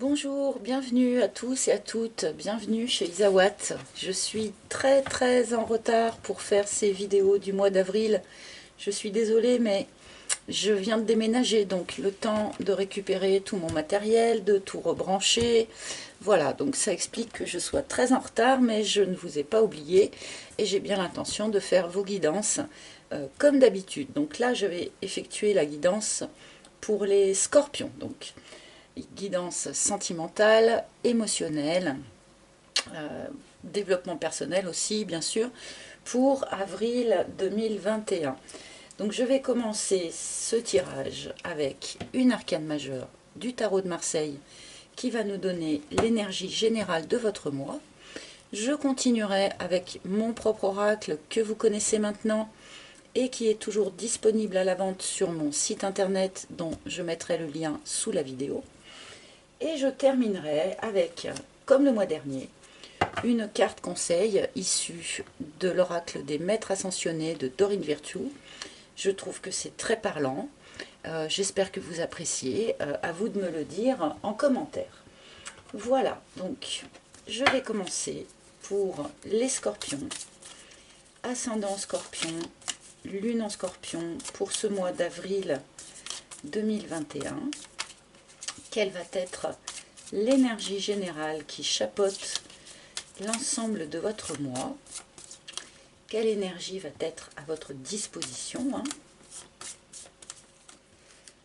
Bonjour, bienvenue à tous et à toutes, bienvenue chez Isawat. Je suis très en retard pour faire ces vidéos du mois d'avril. Je suis désolée mais je viens de déménager, donc le temps de récupérer tout mon matériel, de tout rebrancher. Voilà, donc ça explique que je sois très en retard, mais je ne vous ai pas oublié et j'ai bien l'intention de faire vos guidances comme d'habitude. Donc là, je vais effectuer la guidance pour les scorpions. Donc guidance sentimentale, émotionnelle, développement personnel aussi, bien sûr, pour avril 2021. Donc je vais commencer ce tirage avec une arcane majeure du tarot de Marseille qui va nous donner l'énergie générale de votre mois. Je continuerai avec mon propre oracle que vous connaissez maintenant et qui est toujours disponible à la vente sur mon site internet dont je mettrai le lien sous la vidéo. Et je terminerai avec, comme le mois dernier, une carte conseil issue de l'oracle des maîtres ascensionnés de Dorine Virtue. Je trouve que c'est très parlant. J'espère que vous appréciez. À vous de me le dire en commentaire. Voilà, donc je vais commencer pour les scorpions. Ascendant scorpion, lune en scorpion pour ce mois d'avril 2021. Quelle va être l'énergie générale qui chapeaute l'ensemble de votre mois? Quelle énergie va être à votre disposition, hein?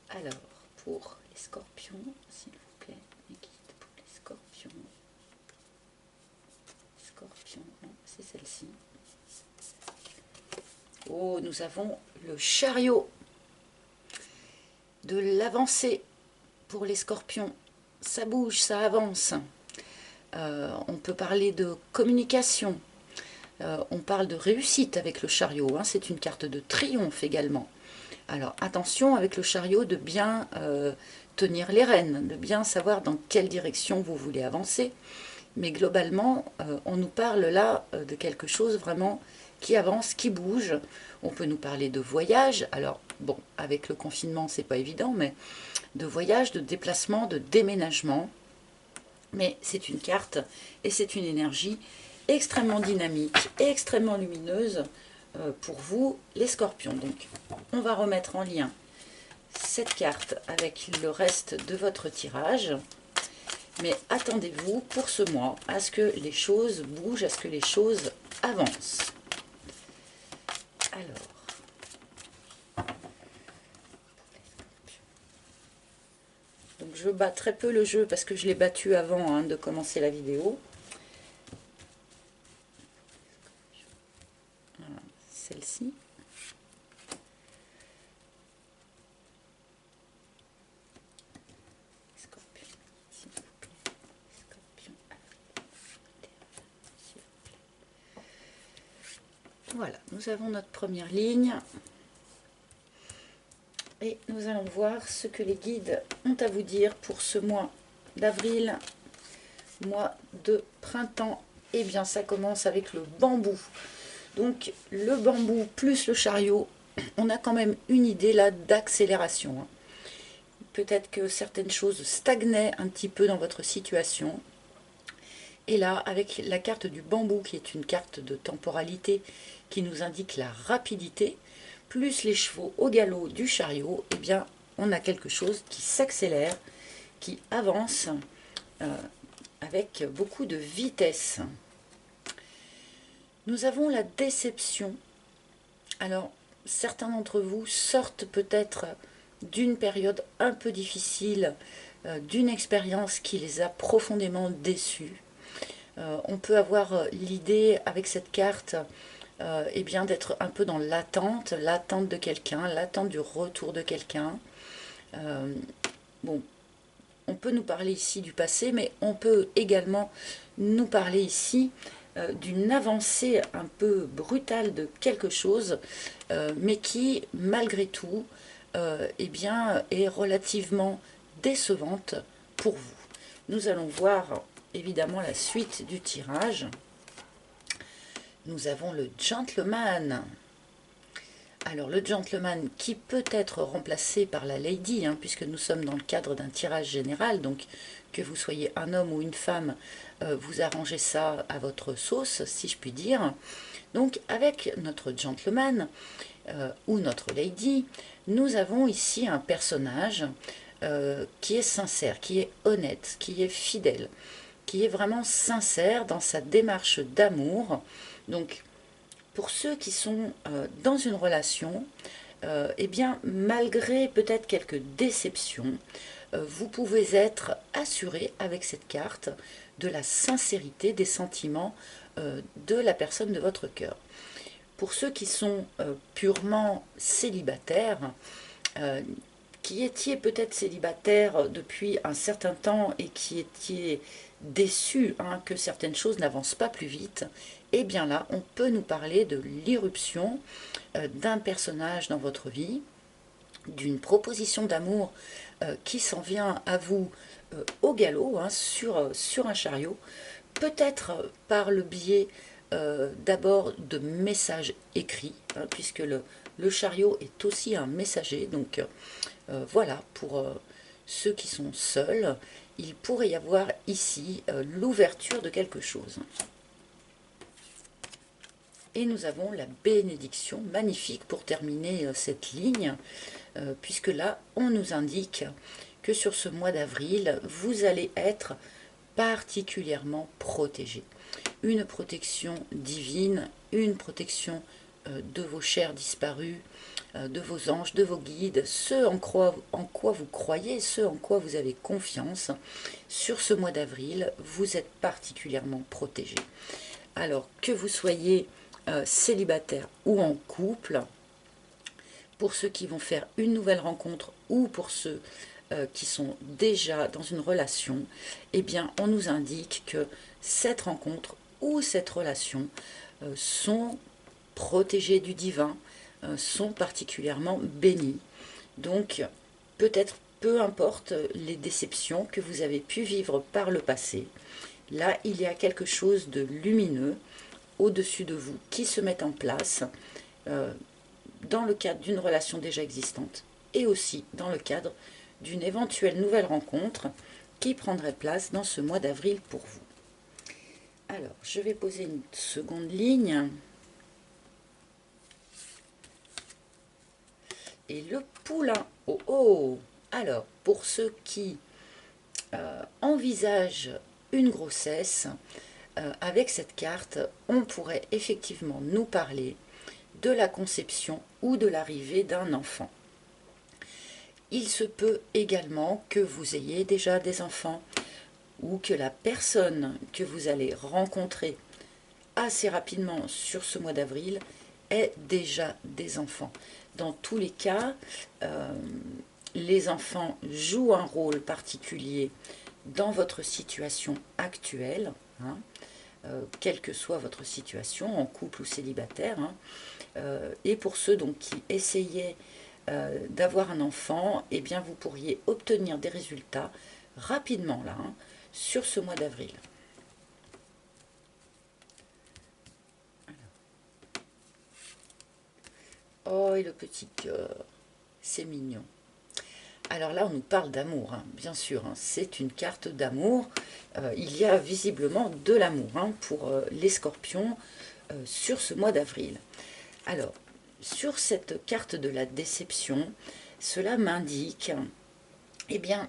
Alors, pour les scorpions, s'il vous plaît, mes guides pour les scorpions. Scorpion, non, c'est celle-ci. Oh, nous avons le chariot de l'avancée pour les scorpions. Ça bouge, ça avance. On peut parler de communication. On parle de réussite avec le chariot, hein. C'est une carte de triomphe également. Alors attention avec le chariot de bien tenir les rênes, de bien savoir dans quelle direction vous voulez avancer. Mais globalement, on nous parle là de quelque chose vraiment qui avance, qui bouge. On peut nous parler de voyage. Alors bon, avec le confinement, c'est pas évident, mais de voyage, de déplacement, de déménagement. Mais c'est une carte et c'est une énergie extrêmement dynamique et extrêmement lumineuse pour vous, les scorpions. Donc, on va remettre en lien cette carte avec le reste de votre tirage. Mais attendez-vous pour ce mois à ce que les choses bougent, à ce que les choses avancent. Alors, donc je bats très peu le jeu parce que je l'ai battu avant de commencer la vidéo. Voilà, celle-ci. Voilà, nous avons notre première ligne. Et nous allons voir ce que les guides ont à vous dire pour ce mois d'avril, mois de printemps. Eh bien, ça commence avec le bambou. Donc, le bambou plus le chariot, on a quand même une idée là d'accélération. Peut-être que certaines choses stagnaient un petit peu dans votre situation. Et là, avec la carte du bambou, qui est une carte de temporalité, qui nous indique la rapidité, plus les chevaux au galop du chariot, eh bien, on a quelque chose qui s'accélère, qui avance avec beaucoup de vitesse. Nous avons la déception. Alors, certains d'entre vous sortent peut-être d'une période un peu difficile, d'une expérience qui les a profondément déçus. On peut avoir l'idée avec cette carte eh bien d'être un peu dans l'attente de quelqu'un, l'attente du retour de quelqu'un. Bon, on peut nous parler ici du passé, mais on peut également nous parler ici d'une avancée un peu brutale de quelque chose, mais qui, malgré tout, eh bien, est relativement décevante pour vous. Nous allons voir évidemment la suite du tirage. Nous avons le gentleman. Alors le gentleman qui peut être remplacé par la lady, hein, puisque nous sommes dans le cadre d'un tirage général, donc que vous soyez un homme ou une femme, vous arrangez ça à votre sauce, si je puis dire. Donc avec notre gentleman ou notre lady, nous avons ici un personnage qui est sincère, qui est honnête, qui est fidèle, qui est vraiment sincère dans sa démarche d'amour. Donc pour ceux qui sont dans une relation, eh bien, malgré peut-être quelques déceptions, vous pouvez être assuré avec cette carte de la sincérité des sentiments de la personne de votre cœur. Pour ceux qui sont purement célibataires, euh, qui étiez peut-être célibataire depuis un certain temps et qui étiez déçus hein, que certaines choses n'avancent pas plus vite, et bien là, on peut nous parler de l'irruption d'un personnage dans votre vie, d'une proposition d'amour qui s'en vient à vous au galop, hein, sur un chariot, peut-être par le biais d'abord de messages écrits, hein, puisque le chariot est aussi un messager, donc voilà, pour ceux qui sont seuls, il pourrait y avoir ici l'ouverture de quelque chose. Et nous avons la bénédiction magnifique pour terminer cette ligne, puisque là, on nous indique que sur ce mois d'avril, vous allez être particulièrement protégé. Une protection divine, une protection de vos chers disparus, de vos anges, de vos guides, ce en quoi vous croyez, ce en quoi vous avez confiance. Sur ce mois d'avril, vous êtes particulièrement protégé. Alors que vous soyez célibataire ou en couple, pour ceux qui vont faire une nouvelle rencontre ou pour ceux qui sont déjà dans une relation, eh bien, on nous indique que cette rencontre ou cette relation sont protégés du divin, sont particulièrement bénis. Donc, peut-être peu importe les déceptions que vous avez pu vivre par le passé, là, il y a quelque chose de lumineux au-dessus de vous qui se met en place dans le cadre d'une relation déjà existante et aussi dans le cadre d'une éventuelle nouvelle rencontre qui prendrait place dans ce mois d'avril pour vous. Alors, je vais poser une seconde ligne. Et le poulain, oh oh. Alors, pour ceux qui envisagent une grossesse, avec cette carte, on pourrait effectivement nous parler de la conception ou de l'arrivée d'un enfant. Il se peut également que vous ayez déjà des enfants ou que la personne que vous allez rencontrer assez rapidement sur ce mois d'avril ait déjà des enfants. Dans tous les cas, les enfants jouent un rôle particulier dans votre situation actuelle, hein, quelle que soit votre situation, en couple ou célibataire. Hein, et pour ceux donc, qui essayaient d'avoir un enfant, eh bien, vous pourriez obtenir des résultats rapidement là, hein, sur ce mois d'avril. Oh, et le petit cœur, c'est mignon. Alors là, on nous parle d'amour, hein, bien sûr, hein, c'est une carte d'amour. Il y a visiblement de l'amour hein, pour les scorpions sur ce mois d'avril. Alors, sur cette carte de la déception, cela m'indique, eh bien,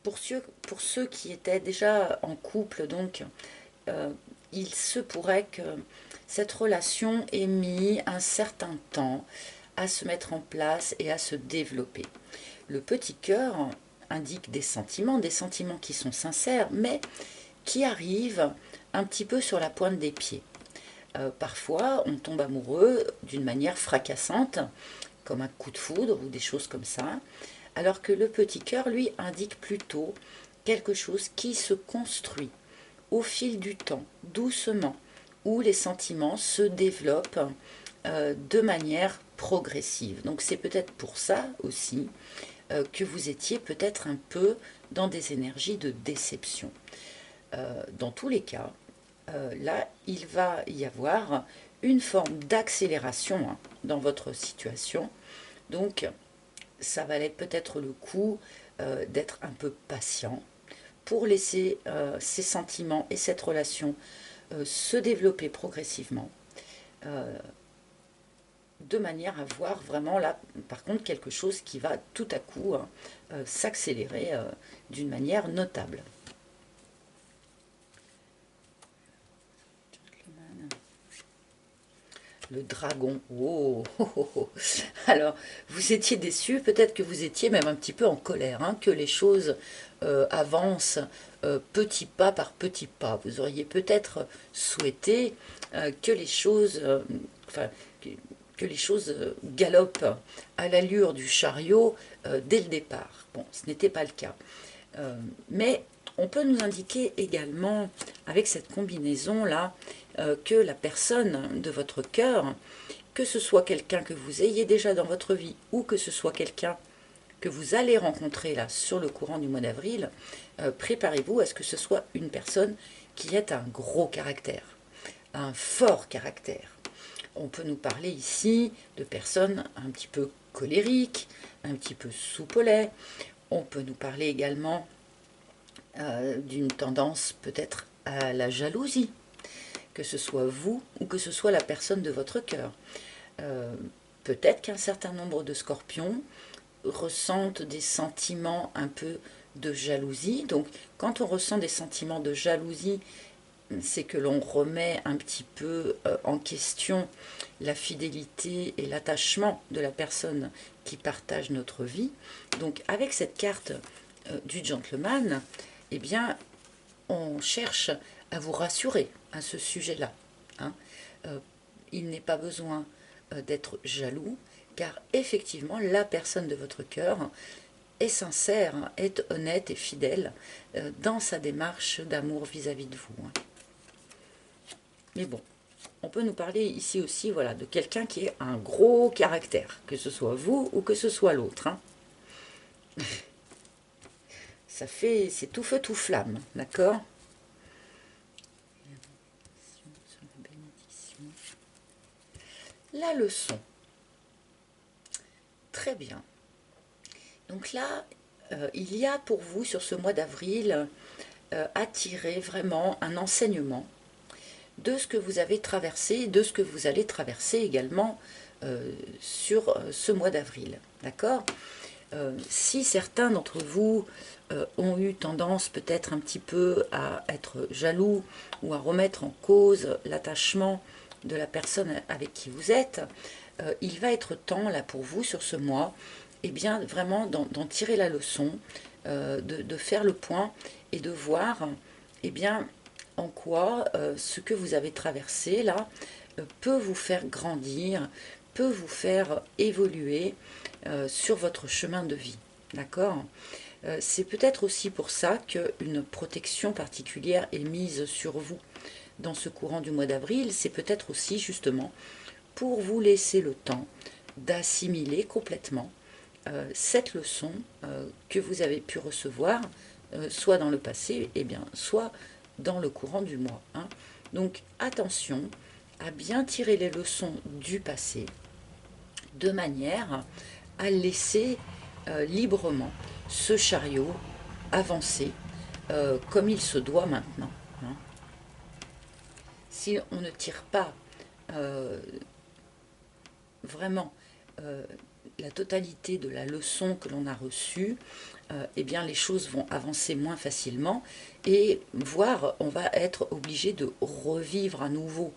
pour ceux qui étaient déjà en couple, donc, il se pourrait que cette relation ait mis un certain temps à se mettre en place et à se développer. Le petit cœur indique des sentiments qui sont sincères, mais qui arrivent un petit peu sur la pointe des pieds. Parfois, on tombe amoureux d'une manière fracassante, comme un coup de foudre ou des choses comme ça, alors que le petit cœur, lui, indique plutôt quelque chose qui se construit au fil du temps, doucement, où les sentiments se développent de manière progressive. Donc c'est peut-être pour ça aussi que vous étiez peut-être un peu dans des énergies de déception. Dans tous les cas, là, il va y avoir une forme d'accélération hein, dans votre situation. Donc, ça valait peut-être le coup d'être un peu patient pour laisser ces sentiments et cette relation se développer progressivement, de manière à voir vraiment là, par contre, quelque chose qui va tout à coup hein, s'accélérer d'une manière notable. Le dragon. Oh, oh, oh, oh. Alors, vous étiez déçu, peut-être que vous étiez même un petit peu en colère, hein, que les choses avancent petit pas par petit pas. Vous auriez peut-être souhaité que les choses, enfin, que les choses galopent à l'allure du chariot dès le départ. Bon, ce n'était pas le cas. Mais on peut nous indiquer également, avec cette combinaison-là, que la personne de votre cœur, que ce soit quelqu'un que vous ayez déjà dans votre vie ou que ce soit quelqu'un que vous allez rencontrer là sur le courant du mois d'avril, préparez-vous à ce que ce soit une personne qui ait un gros caractère, un fort caractère. On peut nous parler ici de personnes un petit peu colériques, un petit peu soupe au lait. On peut nous parler également d'une tendance peut-être à la jalousie, que ce soit vous ou que ce soit la personne de votre cœur. Peut-être qu'un certain nombre de scorpions ressentent des sentiments un peu de jalousie. Donc quand on ressent des sentiments de jalousie, c'est que l'on remet un petit peu en question la fidélité et l'attachement de la personne qui partage notre vie. Donc avec cette carte du gentleman, eh bien, on cherche à vous rassurer à ce sujet-là. Hein. Il n'est pas besoin d'être jaloux, car effectivement, la personne de votre cœur est sincère, hein, est honnête et fidèle dans sa démarche d'amour vis-à-vis de vous. Hein. Mais bon, on peut nous parler ici aussi voilà, de quelqu'un qui a un gros caractère, que ce soit vous ou que ce soit l'autre. Hein. Ça fait, c'est tout feu, tout flamme, d'accord? La leçon. Très bien. Donc là, il y a pour vous sur ce mois d'avril à tirer vraiment un enseignement de ce que vous avez traversé, de ce que vous allez traverser également sur ce mois d'avril. D'accord? Si certains d'entre vous ont eu tendance peut-être un petit peu à être jaloux ou à remettre en cause l'attachement de la personne avec qui vous êtes, il va être temps là pour vous sur ce mois, et bien vraiment d'en tirer la leçon, de faire le point et de voir eh bien en quoi ce que vous avez traversé là peut vous faire grandir, peut vous faire évoluer sur votre chemin de vie. D'accord? C'est peut-être aussi pour ça qu'une protection particulière est mise sur vous dans ce courant du mois d'avril. C'est peut-être aussi justement pour vous laisser le temps d'assimiler complètement cette leçon que vous avez pu recevoir, soit dans le passé, et bien, soit dans le courant du mois. Hein. Donc attention à bien tirer les leçons du passé, de manière à laisser librement ce chariot avancer comme il se doit maintenant. Hein. Si on ne tire pas vraiment la totalité de la leçon que l'on a reçue, eh bien les choses vont avancer moins facilement et voire on va être obligé de revivre à nouveau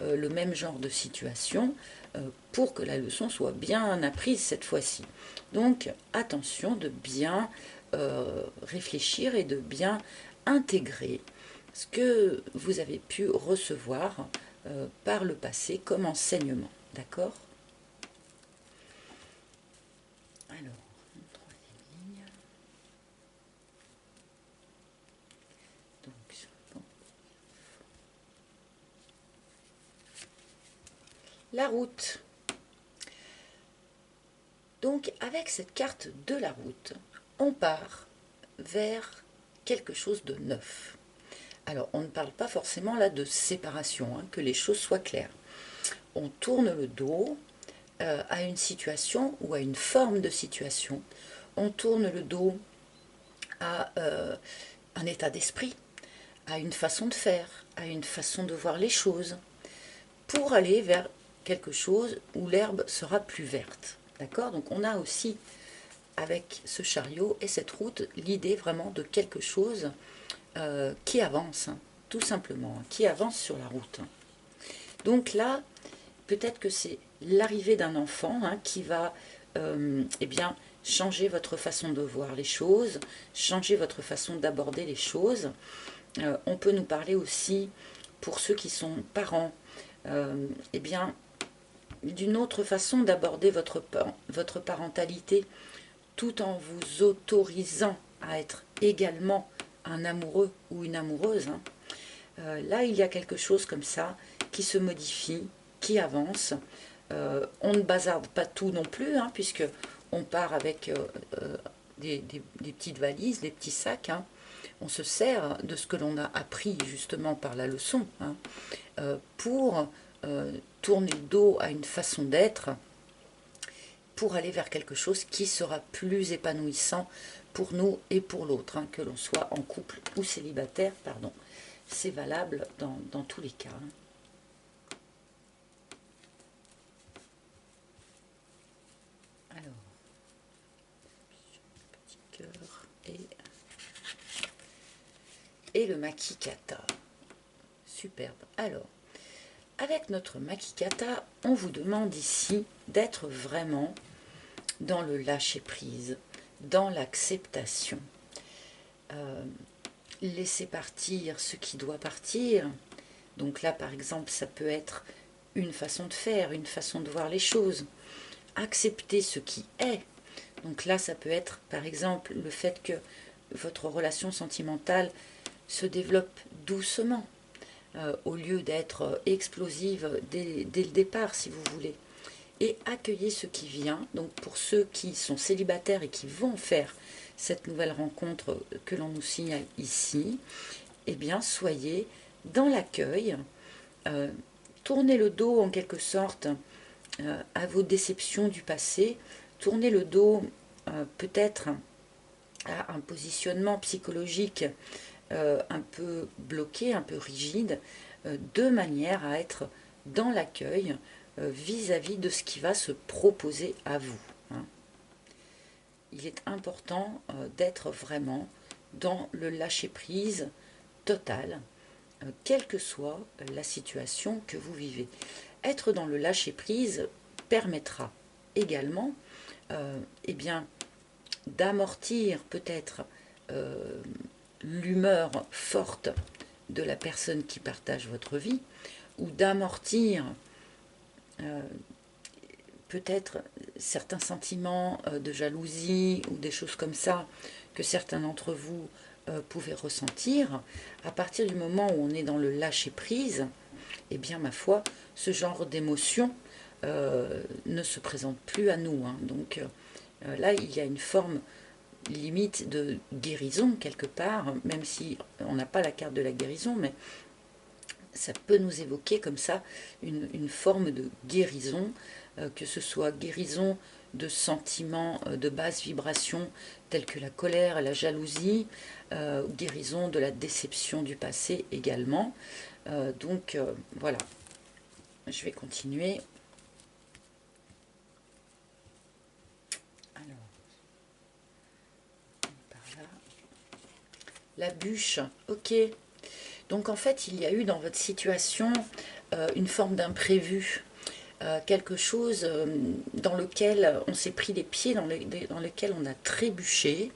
le même genre de situation pour que la leçon soit bien apprise cette fois-ci. Donc attention de bien réfléchir et de bien intégrer ce que vous avez pu recevoir par le passé comme enseignement. D'accord ? Alors, troisième ligne. Donc, bon. La route. Donc, avec cette carte de la route, on part vers quelque chose de neuf. Alors, on ne parle pas forcément là de séparation, hein, que les choses soient claires. on tourne le dos à une situation ou à une forme de situation. On tourne le dos à un état d'esprit, à une façon de faire, à une façon de voir les choses, pour aller vers quelque chose où l'herbe sera plus verte. D'accord? Donc on a aussi, avec ce chariot et cette route, l'idée vraiment de quelque chose qui avance, hein, tout simplement, hein, qui avance sur la route. Donc là, peut-être que c'est l'arrivée d'un enfant hein, qui va eh bien, changer votre façon de voir les choses, changer votre façon d'aborder les choses. On peut nous parler aussi, pour ceux qui sont parents, eh bien, d'une autre façon d'aborder votre parentalité, tout en vous autorisant à être également un amoureux ou une amoureuse. Hein. Là, il y a quelque chose comme ça qui se modifie, qui avance. On ne bazarde pas tout non plus, hein, puisque on part avec des petites valises, des petits sacs. Hein. On se sert de ce que l'on a appris justement par la leçon hein, pour tourner le dos à une façon d'être, pour aller vers quelque chose qui sera plus épanouissant pour nous et pour l'autre, hein, que l'on soit en couple ou célibataire, pardon. C'est valable dans tous les cas. Hein. Alors, petit cœur et le Makikata. Superbe. Alors, avec notre Makikata, on vous demande ici d'être vraiment dans le lâcher-prise, dans l'acceptation. Laisser partir ce qui doit partir. Donc là, par exemple, ça peut être une façon de faire, une façon de voir les choses. Accepter ce qui est. Donc là, ça peut être, par exemple, le fait que votre relation sentimentale se développe doucement, au lieu d'être explosive dès le départ, si vous voulez. Et accueillez ce qui vient. Donc pour ceux qui sont célibataires et qui vont faire cette nouvelle rencontre que l'on nous signale ici, eh bien soyez dans l'accueil, tournez le dos en quelque sorte à vos déceptions du passé, tournez le dos peut-être à un positionnement psychologique un peu bloqué, un peu rigide, de manière à être dans l'accueil vis-à-vis de ce qui va se proposer à vous. Hein. Il est important d'être vraiment dans le lâcher-prise total, quelle que soit la situation que vous vivez. Être dans le lâcher-prise permettra également eh bien, d'amortir peut-être l'humeur forte de la personne qui partage votre vie, ou d'amortir peut-être certains sentiments de jalousie ou des choses comme ça que certains d'entre vous pouvaient ressentir. À partir du moment où on est dans le lâcher-prise, eh bien, ma foi, ce genre d'émotion ne se présente plus à nous. Hein. Donc là, il y a une forme limite de guérison quelque part, même si on n'a pas la carte de la guérison, mais ça peut nous évoquer comme ça une forme de guérison, que ce soit guérison de sentiments de basse vibration tels que la colère, la jalousie, guérison de la déception du passé également. Donc voilà, je vais continuer. Alors, par là. La bûche, ok. Donc en fait, il y a eu dans votre situation une forme d'imprévu, quelque chose dans lequel on s'est pris les pieds, dans lequel on a trébuché.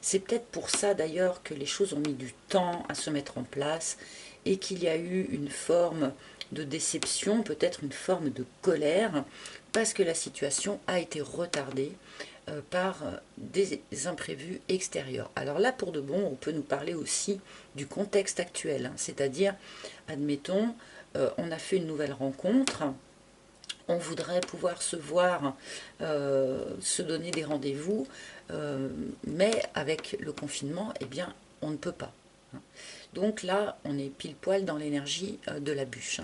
C'est peut-être pour ça d'ailleurs que les choses ont mis du temps à se mettre en place et qu'il y a eu une forme de déception, peut-être une forme de colère, parce que la situation a été retardée par des imprévus extérieurs. Alors là, pour de bon, on peut nous parler aussi du contexte actuel, hein, c'est-à-dire, admettons, on a fait une nouvelle rencontre, on voudrait pouvoir se voir, se donner des rendez-vous, mais avec le confinement, eh bien, on ne peut pas. Donc là, on est pile poil dans l'énergie de la bûche.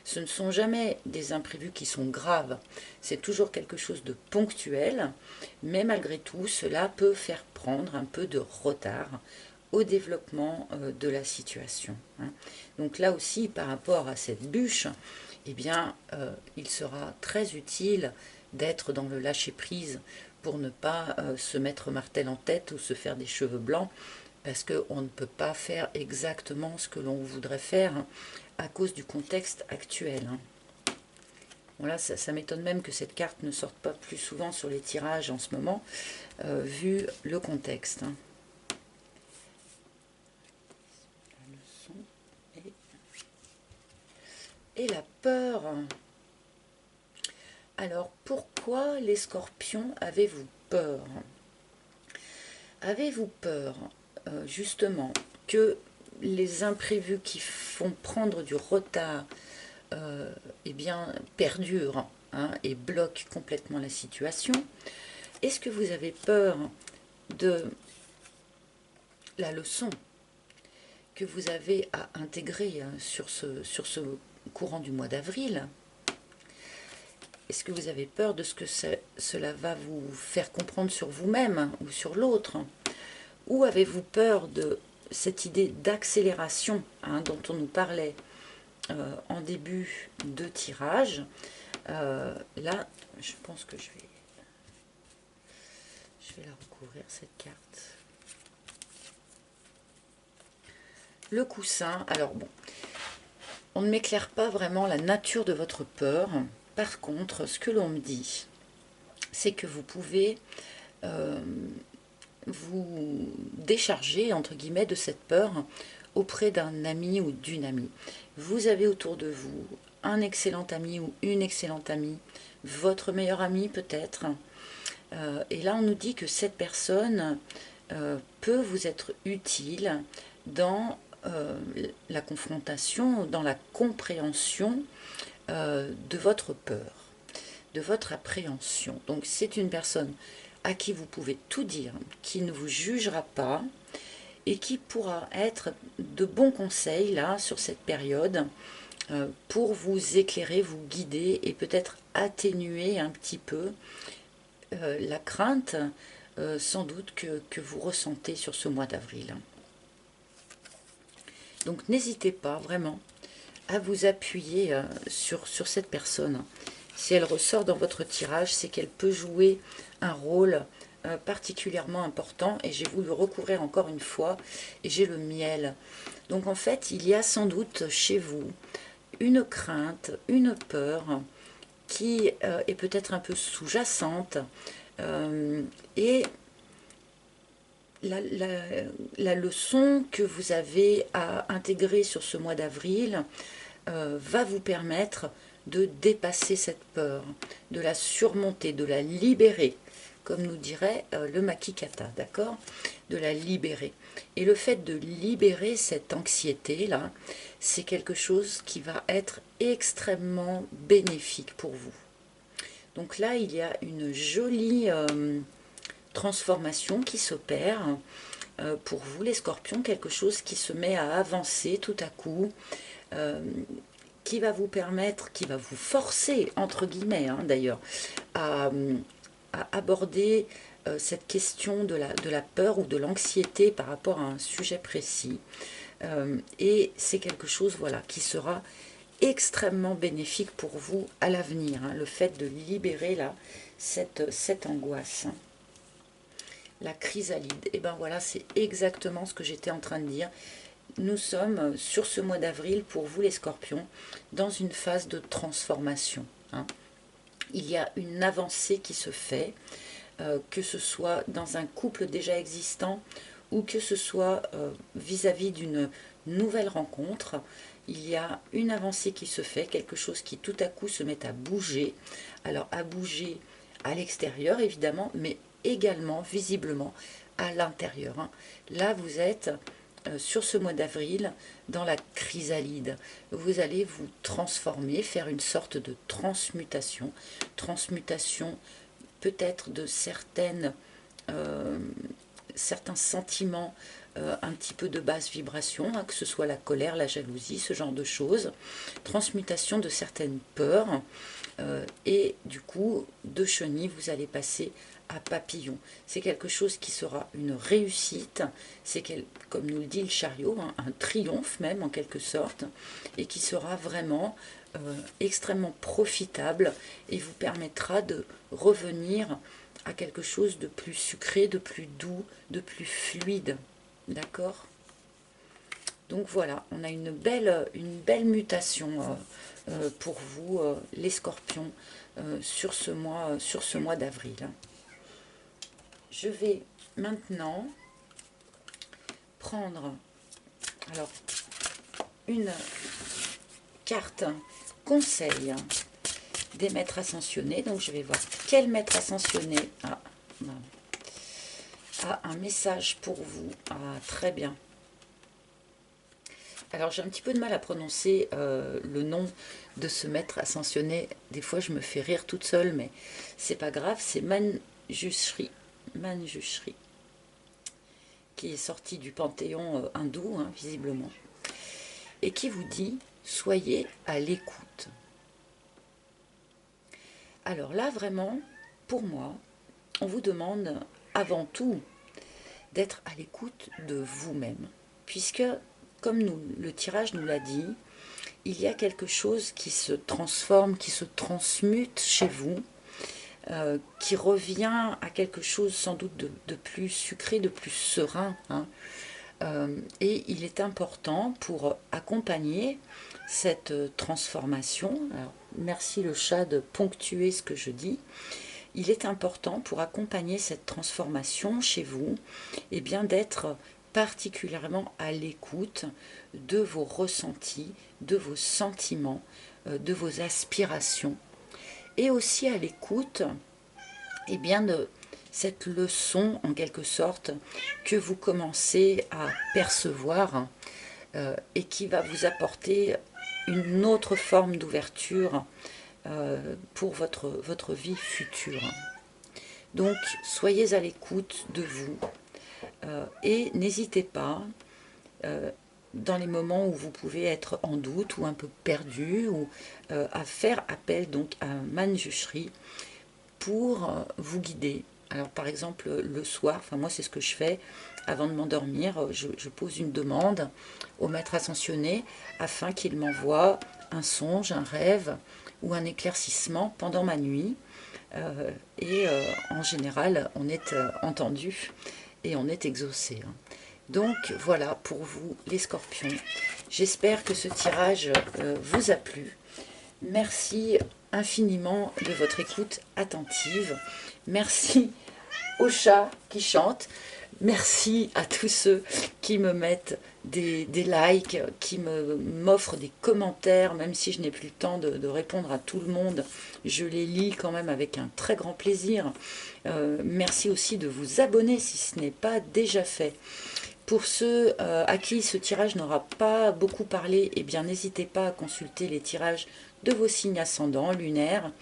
Ce ne sont jamais des imprévus qui sont graves, c'est toujours quelque chose de ponctuel, mais malgré tout, cela peut faire prendre un peu de retard au développement de la situation. Donc là aussi, par rapport à cette bûche, eh bien, il sera très utile d'être dans le lâcher-prise pour ne pas se mettre martel en tête ou se faire des cheveux blancs, parce qu'on ne peut pas faire exactement ce que l'on voudrait faire à cause du contexte actuel. Voilà, ça m'étonne même que cette carte ne sorte pas plus souvent sur les tirages en ce moment, vu le contexte. Et la peur. Alors, pourquoi les scorpions avez-vous peur? Avez-vous peur, justement, que les imprévus qui font prendre du retard eh bien, perdurent et bloquent complètement la situation? Est-ce que vous avez peur de la leçon que vous avez à intégrer sur ce courant du mois d'avril? Est-ce que vous avez peur de ce que cela va vous faire comprendre sur vous-même ou sur l'autre? Ou avez-vous peur de cette idée d'accélération dont on nous parlait en début de tirage? Là, je pense que je vais la recouvrir, cette carte. Le coussin, alors bon, on ne m'éclaire pas vraiment la nature de votre peur. Par contre, ce que l'on me dit, c'est que vous pouvez vous décharger, entre guillemets, de cette peur auprès d'un ami ou d'une amie. Vous avez autour de vous un excellent ami ou une excellente amie, votre meilleur ami peut-être. Et là, on nous dit que cette personne peut vous être utile dans la confrontation, dans la compréhension de votre peur, de votre appréhension. Donc c'est une personne à qui vous pouvez tout dire, qui ne vous jugera pas et qui pourra être de bons conseils là sur cette période pour vous éclairer, vous guider et peut-être atténuer un petit peu la crainte sans doute que vous ressentez sur ce mois d'avril. Donc n'hésitez pas vraiment à vous appuyer sur cette personne. Si elle ressort dans votre tirage, c'est qu'elle peut jouer un rôle particulièrement important. Et j'ai voulu recouvrir encore une fois, et j'ai le miel. Donc en fait, il y a sans doute chez vous une crainte, une peur qui est peut-être un peu sous-jacente. Et la leçon que vous avez à intégrer sur ce mois d'avril va vous permettre de dépasser cette peur, de la surmonter, de la libérer, comme nous dirait le Makikata, d'accord? De la libérer. Et le fait de libérer cette anxiété-là, c'est quelque chose qui va être extrêmement bénéfique pour vous. Donc là, il y a une jolie transformation qui s'opère pour vous les scorpions, quelque chose qui se met à avancer tout à coup, qui va vous permettre, qui va vous forcer, entre guillemets d'ailleurs, à aborder cette question de la peur ou de l'anxiété par rapport à un sujet précis. Et c'est quelque chose voilà, qui sera extrêmement bénéfique pour vous à l'avenir, le fait de libérer là, cette angoisse. La chrysalide, et ben voilà, c'est exactement ce que j'étais en train de dire. Nous sommes sur ce mois d'avril, pour vous les scorpions, dans une phase de transformation. Il y a une avancée qui se fait, que ce soit dans un couple déjà existant ou que ce soit vis-à-vis d'une nouvelle rencontre. Il y a une avancée qui se fait, quelque chose qui tout à coup se met à bouger. Alors à bouger à l'extérieur évidemment, mais également visiblement à l'intérieur. Là vous êtes sur ce mois d'avril dans la chrysalide. Vous allez vous transformer, faire une sorte de transmutation peut-être de certains sentiments un petit peu de basse vibration, hein, que ce soit la colère, la jalousie, ce genre de choses. Transmutation de certaines peurs. Et du coup, de chenille, vous allez passer à papillon. C'est quelque chose qui sera une réussite, c'est comme nous le dit le chariot, hein, un triomphe même en quelque sorte, et qui sera vraiment extrêmement profitable et vous permettra de revenir à quelque chose de plus sucré, de plus doux, de plus fluide. D'accord? Donc voilà, on a une belle mutation pour vous, les scorpions, sur ce mois d'avril. Je vais maintenant prendre alors une carte conseil des maîtres ascensionnés. Donc je vais voir quel maître ascensionné a un message pour vous. Ah, très bien. Alors j'ai un petit peu de mal à prononcer le nom de ce maître ascensionné. Des fois je me fais rire toute seule, mais c'est pas grave. C'est Manjushri, qui est sorti du panthéon hindou, hein, visiblement, et qui vous dit « Soyez à l'écoute ». Alors là, vraiment, pour moi, on vous demande avant tout d'être à l'écoute de vous-même, puisque, comme le tirage nous l'a dit, il y a quelque chose qui se transforme, qui se transmute chez vous, qui revient à quelque chose sans doute de plus sucré, de plus serein, hein. Et il est important pour accompagner cette transformation, alors, merci le chat de ponctuer ce que je dis, il est important pour accompagner cette transformation chez vous, et bien d'être particulièrement à l'écoute de vos ressentis, de vos sentiments, de vos aspirations, et aussi à l'écoute et bien de cette leçon en quelque sorte que vous commencez à percevoir et qui va vous apporter une autre forme d'ouverture pour votre vie future. Donc soyez à l'écoute de vous et n'hésitez pas dans les moments où vous pouvez être en doute ou un peu perdu ou à faire appel donc à Manjushri pour vous guider. Alors par exemple le soir, enfin moi c'est ce que je fais avant de m'endormir, je pose une demande au maître ascensionné afin qu'il m'envoie un songe, un rêve ou un éclaircissement pendant ma nuit. En général on est entendu et on est exaucé. Donc voilà pour vous les scorpions. J'espère que ce tirage vous a plu. Merci infiniment de votre écoute attentive. Merci aux chats qui chantent. Merci à tous ceux qui me mettent des likes, qui m'offrent des commentaires, même si je n'ai plus le temps de répondre à tout le monde. Je les lis quand même avec un très grand plaisir. Merci aussi de vous abonner si ce n'est pas déjà fait. Pour ceux à qui ce tirage n'aura pas beaucoup parlé, eh bien n'hésitez pas à consulter les tirages de vos signes ascendants, lunaires.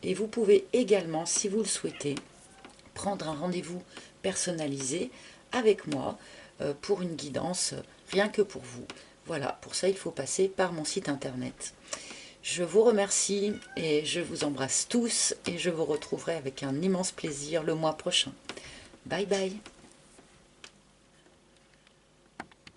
Et vous pouvez également, si vous le souhaitez, prendre un rendez-vous personnalisé avec moi pour une guidance rien que pour vous. Voilà, pour ça il faut passer par mon site internet. Je vous remercie et je vous embrasse tous et je vous retrouverai avec un immense plaisir le mois prochain. Bye bye.